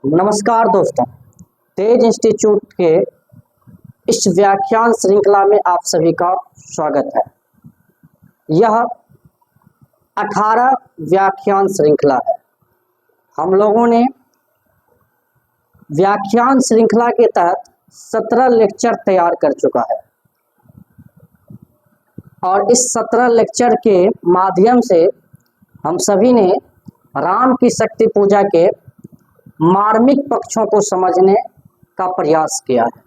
नमस्कार दोस्तों, तेज इंस्टीट्यूट के इस व्याख्यान श्रृंखला में आप सभी का स्वागत है। यह 18 व्याख्यान श्रृंखला है। हम लोगों ने व्याख्यान श्रृंखला के तहत 17 लेक्चर तैयार कर चुका है और इस 17 लेक्चर के माध्यम से हम सभी ने राम की शक्ति पूजा के मार्मिक पक्षों को समझने का प्रयास किया है।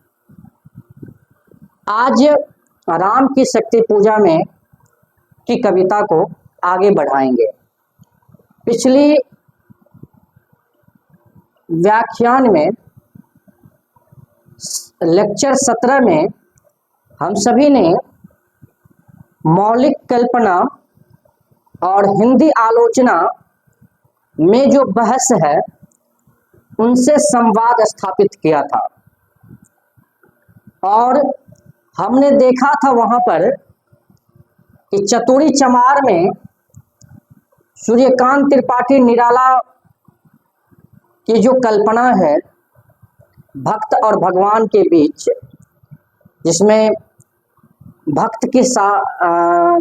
आज राम की शक्ति पूजा में की कविता को आगे बढ़ाएंगे। पिछली व्याख्यान में लेक्चर 17 में हम सभी ने मौलिक कल्पना और हिंदी आलोचना में जो बहस है उनसे संवाद स्थापित किया था और हमने देखा था वहां पर कि चतुरी चमार में सूर्यकांत त्रिपाठी निराला की जो कल्पना है भक्त और भगवान के बीच, जिसमें भक्त के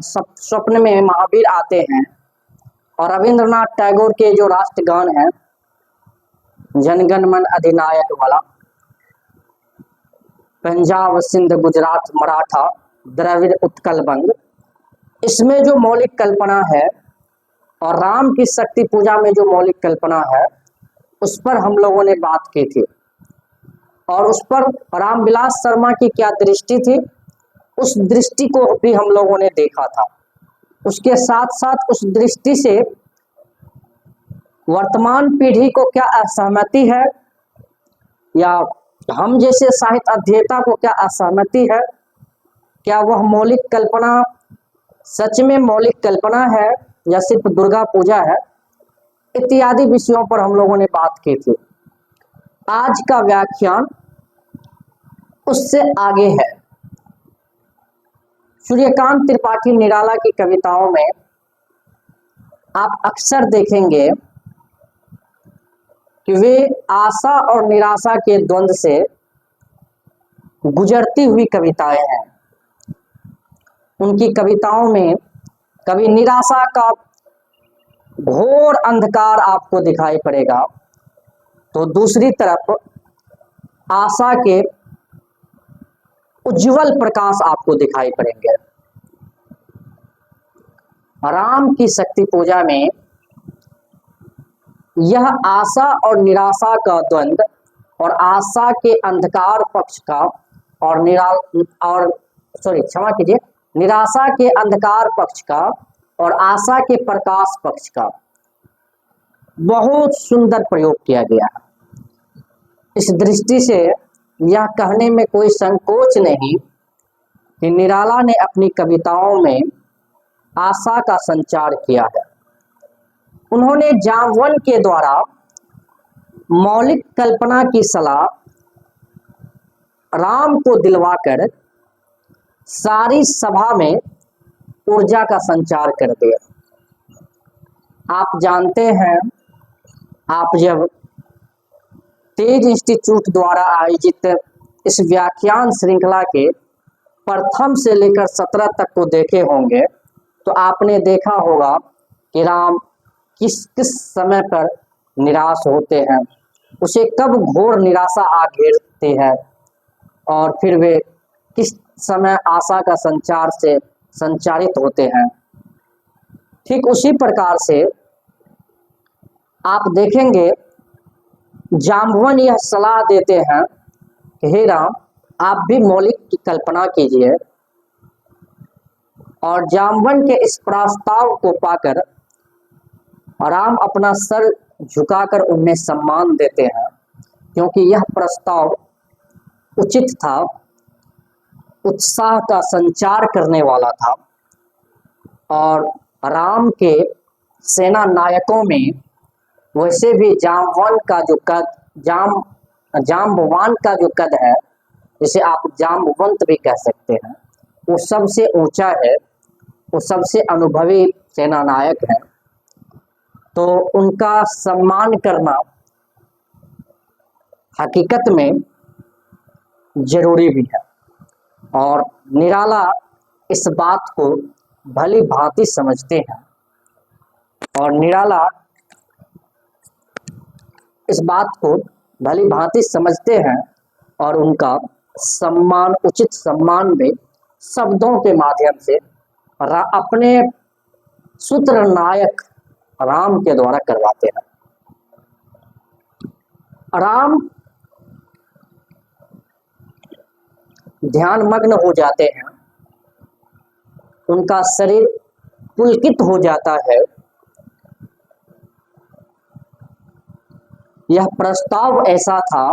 स्वप्न में महावीर आते हैं और रविंद्रनाथ टैगोर के जो राष्ट्रगान है जनगण मन अधिनायक वाला, पंजाब सिंध गुजरात मराठा द्रविड़ उत्कल बंग, इसमें जो मौलिक कल्पना है और राम की शक्ति पूजा में जो मौलिक कल्पना है उस पर हम लोगों ने बात की थी और उस पर रामविलास शर्मा की क्या दृष्टि थी, उस दृष्टि को भी हम लोगों ने देखा था। उसके साथ साथ उस दृष्टि से वर्तमान पीढ़ी को क्या असहमति है या हम जैसे साहित्य अध्येता को क्या असहमति है, क्या वह मौलिक कल्पना सच में मौलिक कल्पना है या सिर्फ दुर्गा पूजा है, इत्यादि विषयों पर हम लोगों ने बात की थी। आज का व्याख्यान उससे आगे है। सूर्यकांत त्रिपाठी निराला की कविताओं में आप अक्सर देखेंगे कि वे आशा और निराशा के द्वंद से गुजरती हुई कविताएं हैं। उनकी कविताओं में कभी निराशा का घोर अंधकार आपको दिखाई पड़ेगा तो दूसरी तरफ आशा के उज्जवल प्रकाश आपको दिखाई पड़ेंगे। राम की शक्ति पूजा में यह आशा और निराशा का द्वंद और आशा के अंधकार पक्ष का और निराशा के अंधकार पक्ष का और आशा के प्रकाश पक्ष का बहुत सुंदर प्रयोग किया गया है। इस दृष्टि से यह कहने में कोई संकोच नहीं कि निराला ने अपनी कविताओं में आशा का संचार किया है। उन्होंने जाम्बवन के द्वारा मौलिक कल्पना की सलाह राम को दिलवाकर सारी सभा में ऊर्जा का संचार कर दिया। आप जानते हैं, आप जब तेज इंस्टीट्यूट द्वारा आयोजित इस व्याख्यान श्रृंखला के प्रथम से लेकर 17 तक को देखे होंगे तो आपने देखा होगा कि राम किस किस समय पर निराश होते हैं, उसे कब घोर निराशा आ घेरती है और फिर वे किस समय आशा का संचार से संचारित होते हैं। ठीक उसी प्रकार से आप देखेंगे जाम्बवन यह सलाह देते हैं कि हे राम, आप भी मौलिक की कल्पना कीजिए और जाम्बवन के इस प्रस्ताव को पाकर राम अपना सर झुकाकर उन्हें सम्मान देते हैं, क्योंकि यह प्रस्ताव उचित था, उत्साह का संचार करने वाला था और राम के सेना नायकों में वैसे भी जाम्बवान का जो कद है, जिसे आप जाम्बवंत भी कह सकते हैं, वो सबसे ऊंचा है, वो सबसे अनुभवी सेना नायक है। तो उनका सम्मान करना हकीकत में जरूरी भी है। और निराला इस बात को भली भांति समझते हैं, और निराला इस बात को भली भांति समझते हैं और उनका सम्मान, उचित सम्मान में शब्दों के माध्यम से अपने सूत्र नायक राम के द्वारा करवाते हैं। राम ध्यान मग्न हो जाते हैं, उनका शरीर पुलकित हो जाता है। यह प्रस्ताव ऐसा था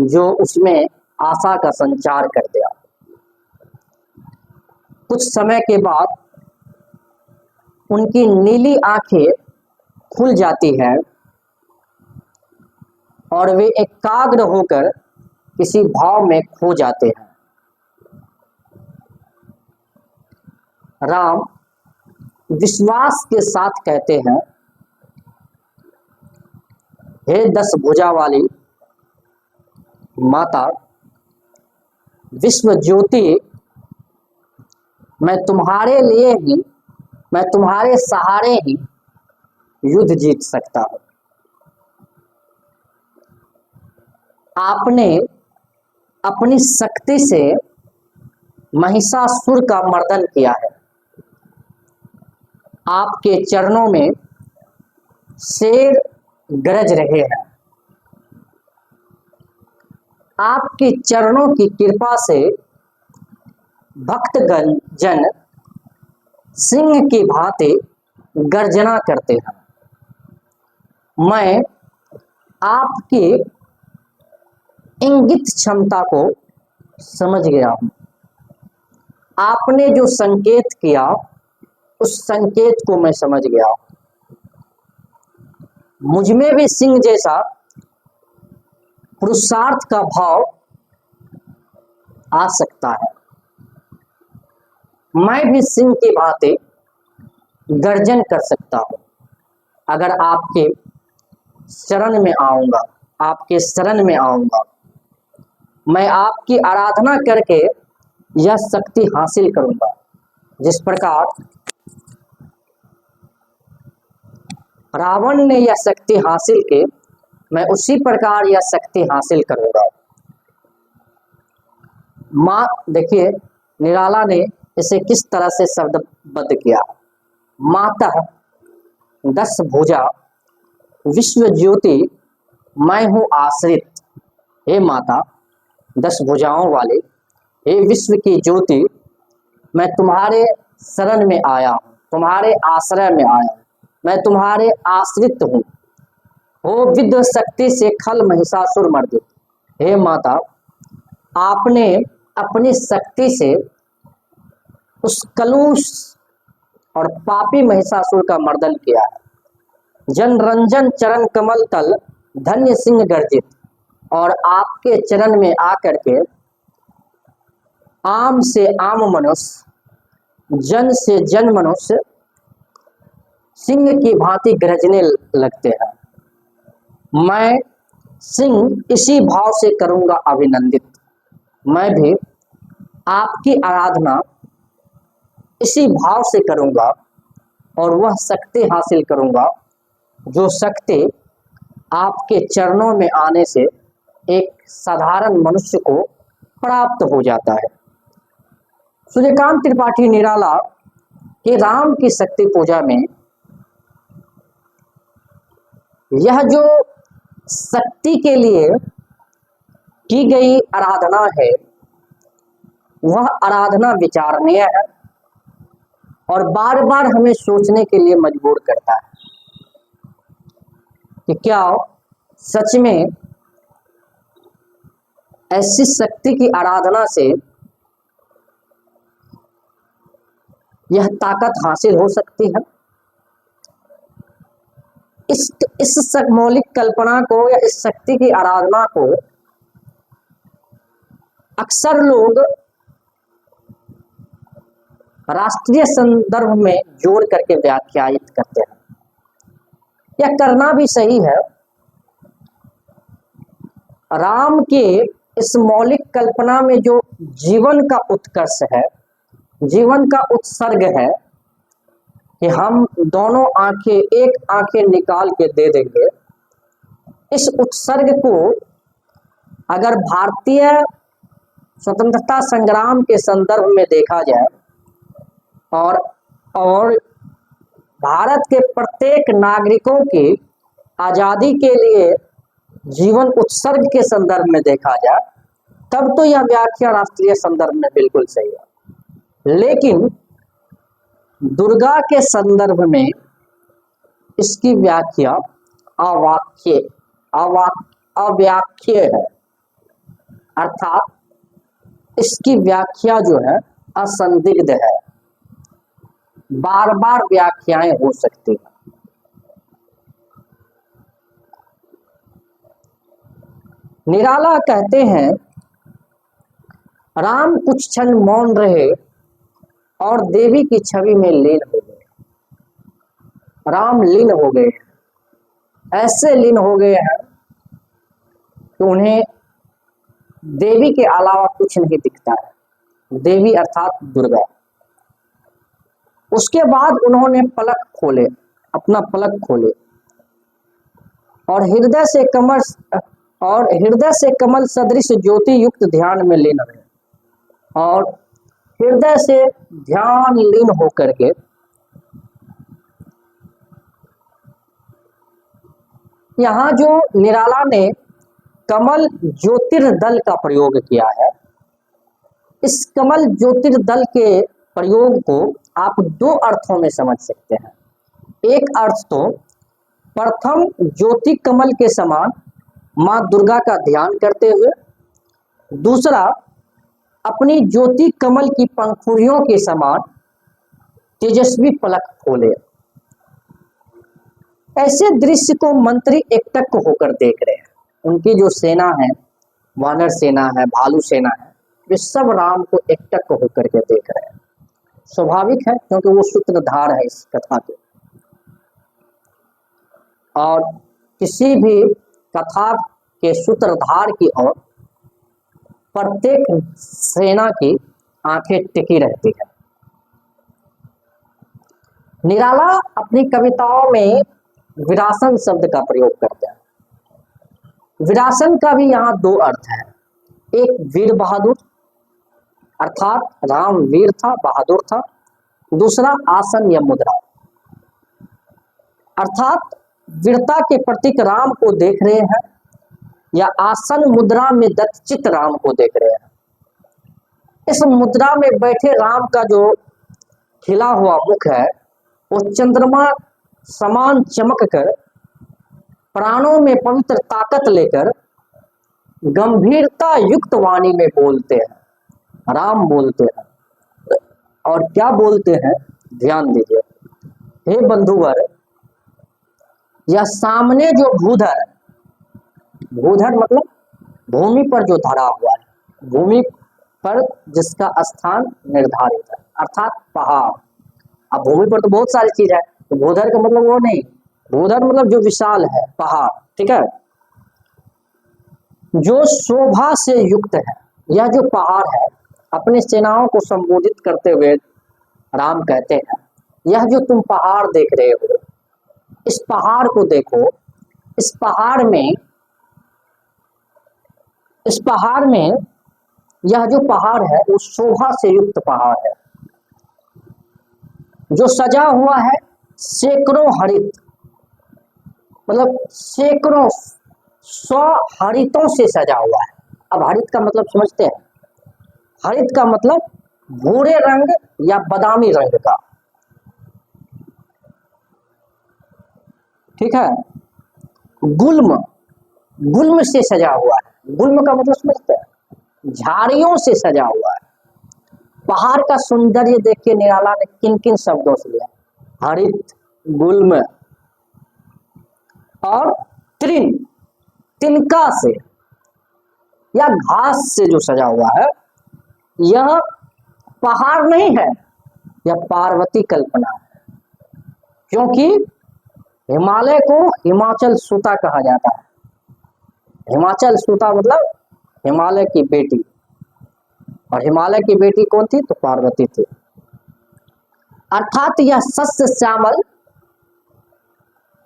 जो उसमें आशा का संचार कर दिया। कुछ समय के बाद उनकी नीली आंखें खुल जाती हैं और वे एकाग्र होकर किसी भाव में खो जाते हैं। राम विश्वास के साथ कहते हैं, हे 10 भुजा वाली माता विश्व ज्योति, मैं तुम्हारे लिए ही, मैं तुम्हारे सहारे ही युद्ध जीत सकता हूं। आपने अपनी शक्ति से महिषासुर का मर्दन किया है। आपके चरणों में शेर गरज रहे हैं। आपके चरणों की कृपा से भक्तगण जन सिंह की भांति गर्जना करते हैं। मैं आपकी इंगित क्षमता को समझ गया हूं। आपने जो संकेत किया उस संकेत को मैं समझ गया। मुझ में भी सिंह जैसा पुरुषार्थ का भाव आ सकता है। मैं भी सिंह की भांति गर्जन कर सकता हूं अगर आपके शरण में आऊंगा, आपके शरण में आऊंगा। मैं आपकी आराधना करके यह शक्ति हासिल करूंगा। जिस प्रकार रावण ने यह शक्ति हासिल की, मैं उसी प्रकार यह शक्ति हासिल करूंगा। माँ देखिए निराला ने इसे किस तरह से शब्दबद्ध किया। माता 10 भुजा विश्व ज्योति, मैं हूं आश्रित। हे माता 10 भुजाओं वाले, हे विश्व की ज्योति, मैं तुम्हारे शरण में आया हूं, तुम्हारे आश्रय में आया हूं, मैं तुम्हारे आश्रित हूं। हो विद्य शक्ति से खल महिषासुर मर्दित। हे माता, आपने अपनी शक्ति से उस कलुष और पापी महिषासुर का मर्दन किया है। जन रंजन चरण कमल तल धन्य सिंह गर्जित। और आपके चरण में आकर के आम से आम मनुष्य, जन से जन मनुष्य सिंह की भांति गरजने लगते हैं। मैं सिंह इसी भाव से करूंगा अभिनंदित। मैं भी आपकी आराधना इसी भाव से करूंगा और वह शक्ति हासिल करूंगा जो शक्ति आपके चरणों में आने से एक साधारण मनुष्य को प्राप्त हो जाता है। सूर्यकांत त्रिपाठी निराला के राम की शक्ति पूजा में यह जो शक्ति के लिए की गई आराधना है, वह आराधना विचारणीय है और बार बार हमें सोचने के लिए मजबूर करता है कि क्या सच में ऐसी शक्ति की आराधना से यह ताकत हासिल हो सकती है। इस मौलिक कल्पना को या इस शक्ति की आराधना को अक्सर लोग राष्ट्रीय संदर्भ में जोड़ करके व्याख्यायित करते हैं। यह करना भी सही है, राम के इस मौलिक कल्पना में जो जीवन का उत्कर्ष है, जीवन का उत्सर्ग है कि हम दोनों आंखें, एक आंखें निकाल के दे देंगे, इस उत्सर्ग को अगर भारतीय स्वतंत्रता संग्राम के संदर्भ में देखा जाए और भारत के प्रत्येक नागरिकों की आजादी के लिए जीवन उत्सर्ग के संदर्भ में देखा जाए, तब तो यह व्याख्या राष्ट्रीय संदर्भ में बिल्कुल सही है। लेकिन दुर्गा के संदर्भ में इसकी व्याख्या अव्याख्य है, अर्थात इसकी व्याख्या जो है असंदिग्ध है, बार बार व्याख्याएं हो सकती हैं। निराला कहते हैं, राम कुछ क्षण मौन रहे और देवी की छवि में लीन हो गए। राम लीन हो गए, ऐसे लीन हो गए हैं कि उन्हें देवी के अलावा कुछ नहीं दिखता है, देवी अर्थात दुर्गा। उसके बाद उन्होंने पलक खोले, अपना पलक खोले और हृदय से कमल सदृश ज्योति युक्त ध्यान में लीन रहे। और हृदय से ध्यान लीन होकर के यहाँ जो निराला ने कमल ज्योतिर्दल का प्रयोग किया है, इस कमल ज्योतिर्दल के प्रयोग को आप दो अर्थों में समझ सकते हैं। एक अर्थ तो प्रथम ज्योति कमल के समान माँ दुर्गा का ध्यान करते हुए, दूसरा अपनी ज्योति कमल की पंखुड़ियों के समान तेजस्वी पलक खोले। ऐसे दृश्य को मंत्री एकटक होकर देख रहे हैं। उनकी जो सेना है, वानर सेना है, भालू सेना है, वे सब राम को एकटक होकर के देख रहे हैं। स्वाभाविक है, क्योंकि वो सूत्रधार है इस कथा के। और किसी भी कथा के सूत्रधार की ओर प्रत्येक सेना की आंखें टिकी रहती है। निराला अपनी कविताओं में विरासन शब्द का प्रयोग करते हैं। विरासन का भी यहाँ दो अर्थ है। एक वीर बहादुर, अर्थात राम वीर था, बहादुर था। दूसरा आसन या मुद्रा, अर्थात वीरता के प्रतीक राम को देख रहे हैं या आसन मुद्रा में दत्तचित राम को देख रहे हैं। इस मुद्रा में बैठे राम का जो खिला हुआ मुख है, वो चंद्रमा समान चमक कर, प्राणों में पवित्र ताकत लेकर गंभीरता युक्त वाणी में बोलते हैं। राम बोलते हैं और क्या बोलते हैं, ध्यान दीजिए। हे बंधुवर, यह सामने जो भूधर, भूधर मतलब भूमि पर जो धरा हुआ है, भूमि पर जिसका स्थान निर्धारित है, अर्थात पहाड़। अब भूमि पर तो बहुत सारी चीज है, तो भूधर का मतलब वो नहीं, भूधर मतलब जो विशाल है, पहाड़, ठीक है, जो शोभा से युक्त है। यह जो पहाड़ है, अपनी सेनाओं को संबोधित करते हुए राम कहते हैं, यह जो तुम पहाड़ देख रहे हो, इस पहाड़ को देखो। इस पहाड़ में यह जो पहाड़ है वो शोभा से युक्त पहाड़ है, जो सजा हुआ है सैकड़ों हरित, मतलब सैकड़ों 100 हरितों से सजा हुआ है। अब हरित का मतलब समझते हैं? हरित का मतलब भूरे रंग या बादामी रंग का, ठीक है। गुल्म, गुल्म से सजा हुआ है। गुल्म का मतलब समझते हैं? झाड़ियों से सजा हुआ है। पहाड़ का सौंदर्य देख के निराला ने किन किन शब्दों से लिया? हरित, गुल्म और तृण, तिनका से या घास से जो सजा हुआ है। यह पहाड़ नहीं है, यह पार्वती कल्पना है, क्योंकि हिमालय को हिमाचल सूता कहा जाता है। हिमाचल सुता मतलब हिमालय की बेटी, और हिमालय की बेटी कौन थी? तो पार्वती थी। अर्थात यह सस्य श्यामल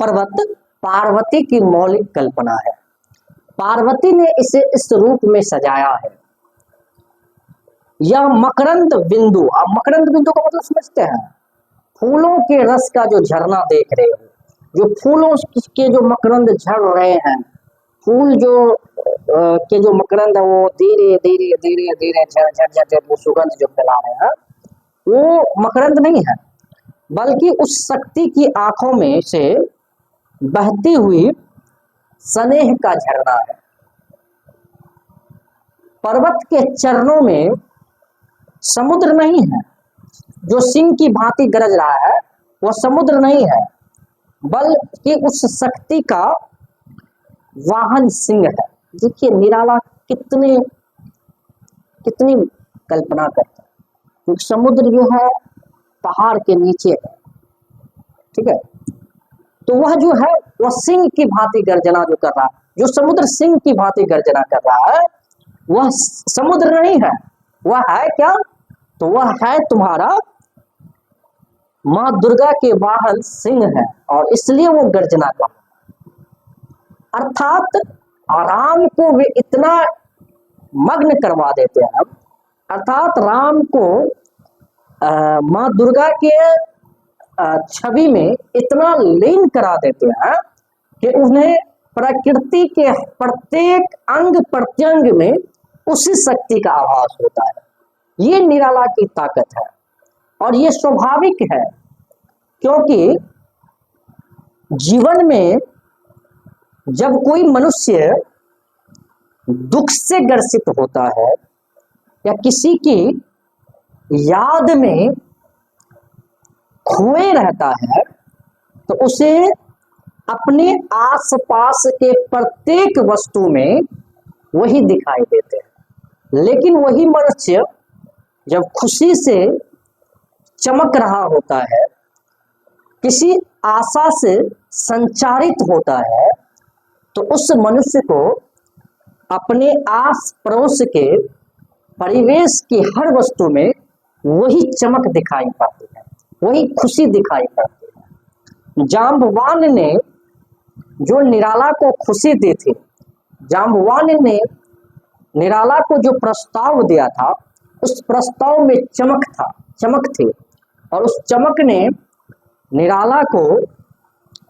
पर्वत पार्वती की मौलिक कल्पना है। पार्वती ने इसे इस रूप में सजाया है। यह मकरंद बिंदु, अब मकरंद बिंदु का मतलब समझते हैं? फूलों के रस का जो झरना देख रहे हो, जो फूलों के जो मकरंद झड़ रहे हैं, फूल जो के जो मकरंद है वो धीरे धीरे धीरे धीरे झड़ झड़ झड़ झड़ वो सुगंध जो फैला रहे हैं, वो मकरंद नहीं है, बल्कि उस शक्ति की आंखों में से बहती हुई स्नेह का झरना है। पर्वत के चरणों में समुद्र नहीं है, जो सिंह की भांति गरज रहा है वह समुद्र नहीं है, बल्कि उस शक्ति का वाहन सिंह है। देखिए निराला कितनी कल्पना करता है, क्योंकि समुद्र जो है पहाड़ के नीचे है, ठीक है, तो वह जो है वह सिंह की भांति गर्जना जो कर रहा है, जो समुद्र सिंह की भांति गर्जना कर रहा है वह समुद्र नहीं है, वह है क्या? तो वह है तुम्हारा माँ दुर्गा के वाहन सिंह है, और इसलिए वो गर्जना कर रहा है। अर्थात राम को वे इतना मग्न करवा देते हैं, अर्थात राम को माँ दुर्गा के छवि में इतना लीन करा देते हैं कि उन्हें प्रकृति के प्रत्येक अंग प्रत्यंग में उसी शक्ति का आभास होता है। ये निराला की ताकत है, और ये स्वाभाविक है, क्योंकि जीवन में जब कोई मनुष्य दुख से ग्रसित होता है या किसी की याद में खोए रहता है, तो उसे अपने आसपास के प्रत्येक वस्तु में वही दिखाई देते हैं। लेकिन वही मनुष्य जब खुशी से चमक रहा होता है, किसी आशा से संचारित होता है, तो उस मनुष्य को अपने आस पड़ोस के परिवेश की हर वस्तु में वही चमक दिखाई पड़ती है, वही खुशी दिखाई पड़ती है। जाम्बवान ने जो निराला को खुशी दी थी, जाम्बवान ने निराला को जो प्रस्ताव दिया था, उस प्रस्ताव में चमक थी, और उस चमक ने निराला को,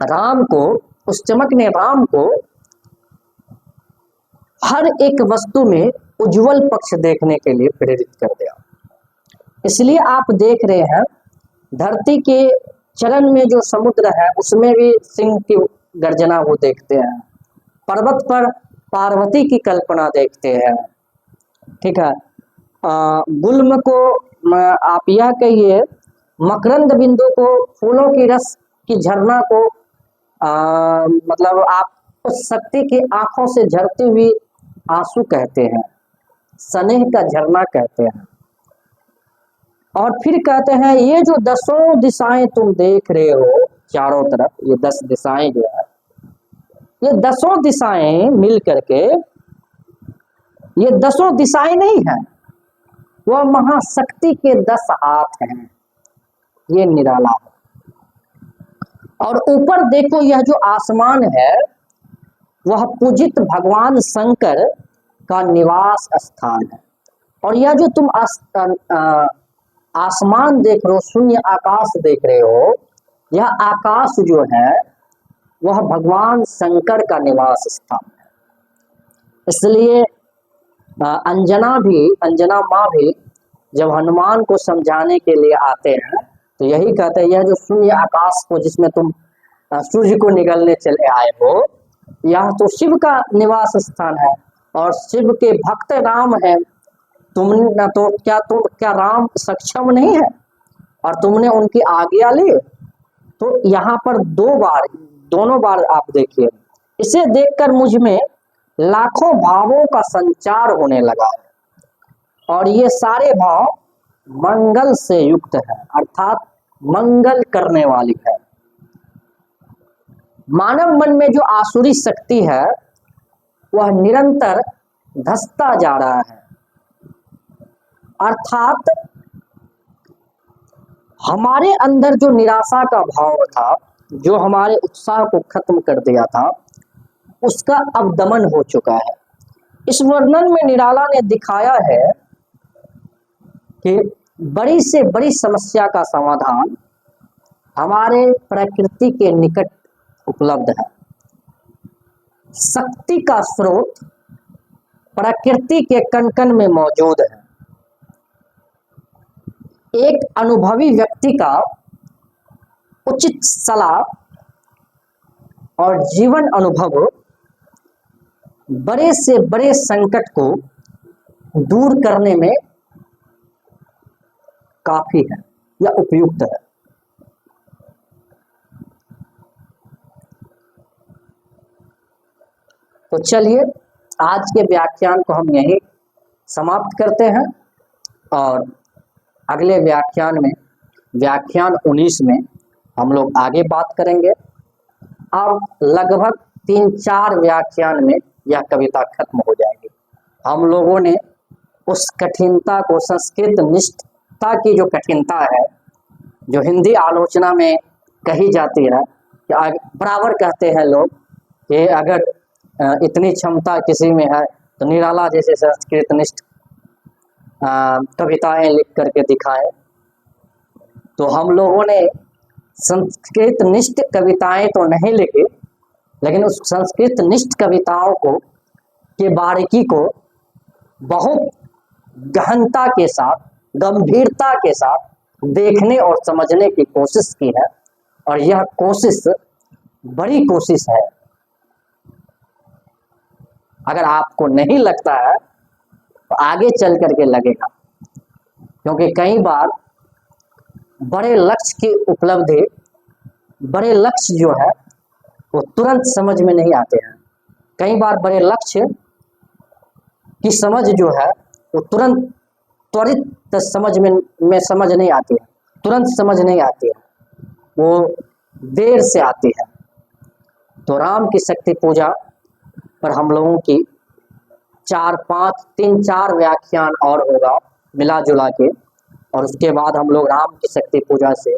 राम को, उस चमक ने राम को हर एक वस्तु में उज्जवल पक्ष देखने के लिए प्रेरित कर दिया। इसलिए आप देख रहे हैं धरती के चरण में जो समुद्र है उसमें भी सिंह की गर्जना वो देखते हैं, पर्वत पर पार्वती की कल्पना देखते हैं, ठीक है। गुल्म को आप यह कहिए, मकरंद बिंदु को, फूलों की रस की झरना को मतलब आप उस शक्ति की आंखों से झरती हुई आंसू कहते हैं, स्नेह का झरना कहते हैं। और फिर कहते हैं ये जो 10 दिशाएं तुम देख रहे हो चारों तरफ, ये 10 दिशाएं जो है, ये 10 दिशाएं मिल करके, ये 10 दिशाएं नहीं है, वह महाशक्ति के 10 हाथ हैं, ये निराला है। और ऊपर देखो यह जो आसमान है वह पूजित भगवान शंकर का निवास स्थान है। और यह जो तुम आसमान देख रहे हो, शून्य आकाश देख रहे हो, यह आकाश जो है वह भगवान शंकर का निवास स्थान है। इसलिए अंजना माँ भी जब हनुमान को समझाने के लिए आते हैं तो यही कहते हैं, यह जो शून्य आकाश को जिसमें तुम सूर्य को निगलने चले आए हो, यह तो शिव का निवास स्थान है, और शिव के भक्त राम है। तुमने तो क्या राम सक्षम नहीं है और तुमने उनकी आज्ञा ली? तो यहाँ पर दोनों बार आप देखिए, इसे देखकर मुझ में लाखों भावों का संचार होने लगा है, और ये सारे भाव मंगल से युक्त है, अर्थात मंगल करने वाली है। मानव मन में जो आसुरी शक्ति है वह निरंतर धंसता जा रहा है। अर्थात हमारे अंदर जो निराशा का भाव था, जो हमारे उत्साह को खत्म कर दिया था, उसका अब दमन हो चुका है। इस वर्णन में निराला ने दिखाया है कि बड़ी से बड़ी समस्या का समाधान हमारे प्रकृति के निकट उपलब्ध है। शक्ति का स्रोत प्रकृति के कण-कण में मौजूद है। एक अनुभवी व्यक्ति का उचित सलाह और जीवन अनुभव बड़े से बड़े संकट को दूर करने में काफी है या उपयुक्त है। तो चलिए आज के व्याख्यान को हम यहीं समाप्त करते हैं और अगले व्याख्यान में, व्याख्यान 19 में हम लोग आगे बात करेंगे। अब लगभग 3-4 व्याख्यान में यह कविता खत्म हो जाएगी। हम लोगों ने उस कठिनता को, संस्कृत निष्ठता की जो कठिनता है, जो हिंदी आलोचना में कही जाती है, कि बराबर कहते हैं लोग कि अगर इतनी क्षमता किसी में है तो निराला जैसे संस्कृत निष्ठ कविताएं लिख करके दिखाए। तो हम लोगों ने संस्कृत निष्ठ कविताएं तो नहीं लिखी, लेकिन उस संस्कृत निष्ठ कविताओं को के बारीकी को बहुत गहनता के साथ, गंभीरता के साथ देखने और समझने की कोशिश की है, और यह कोशिश बड़ी कोशिश है। अगर आपको नहीं लगता है तो आगे चल करके लगेगा, क्योंकि कई बार बड़े लक्ष्य की उपलब्धि, बड़े लक्ष्य जो है वो तुरंत समझ में नहीं आते हैं। कई बार बड़े लक्ष्य की समझ जो है वो तुरंत त्वरित समझ में समझ नहीं आती है, तुरंत समझ नहीं आती है, वो देर से आती है। तो राम की शक्ति पूजा पर हम लोगों की 3-4 व्याख्यान और होगा मिला जुला के, और उसके बाद हम लोग राम की शक्ति पूजा से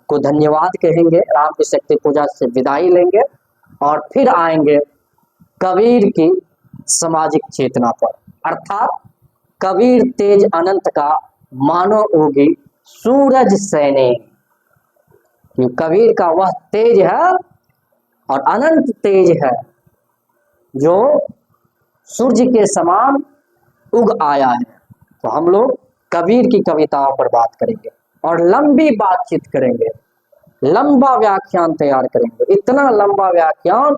को धन्यवाद कहेंगे, राम की शक्ति पूजा से विदाई लेंगे, और फिर आएंगे कबीर की सामाजिक चेतना पर। अर्थात कबीर तेज अनंत का मानो होगी सूरज सैने, कि कबीर का वह तेज है और अनंत तेज है जो सूर्य के समान उग आया है। तो हम लोग कबीर की कविताओं पर बात करेंगे और लंबी बातचीत करेंगे, लंबा व्याख्यान तैयार करेंगे, इतना लंबा व्याख्यान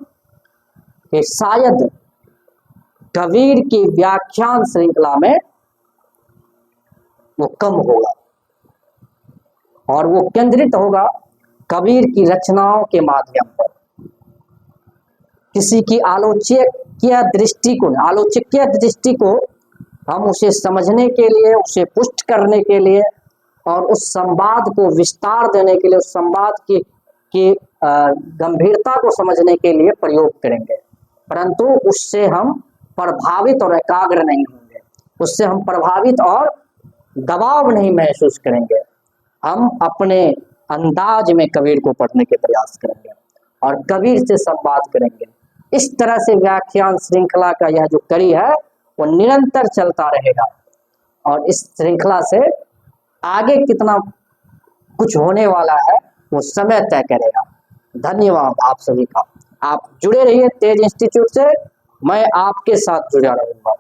कि शायद कबीर की व्याख्यान श्रृंखला में वो कम होगा और वो केंद्रित होगा कबीर की रचनाओं के माध्यम पर। किसी की आलोचकीय दृष्टि को हम उसे समझने के लिए, उसे पुष्ट करने के लिए और उस संवाद को विस्तार देने के लिए, उस संवाद की गंभीरता को समझने के लिए प्रयोग करेंगे, परंतु उससे हम प्रभावित और एकाग्र नहीं होंगे, उससे हम प्रभावित और दबाव नहीं महसूस करेंगे। हम अपने अंदाज में कबीर को पढ़ने के प्रयास करेंगे और कबीर से संवाद करेंगे। इस तरह से व्याख्यान श्रृंखला का यह जो कड़ी है वो निरंतर चलता रहेगा और इस श्रृंखला से आगे कितना कुछ होने वाला है वो समय तय करेगा। धन्यवाद आप सभी का। आप जुड़े रहिए तेज इंस्टीट्यूट से, मैं आपके साथ जुड़ा रहूंगा।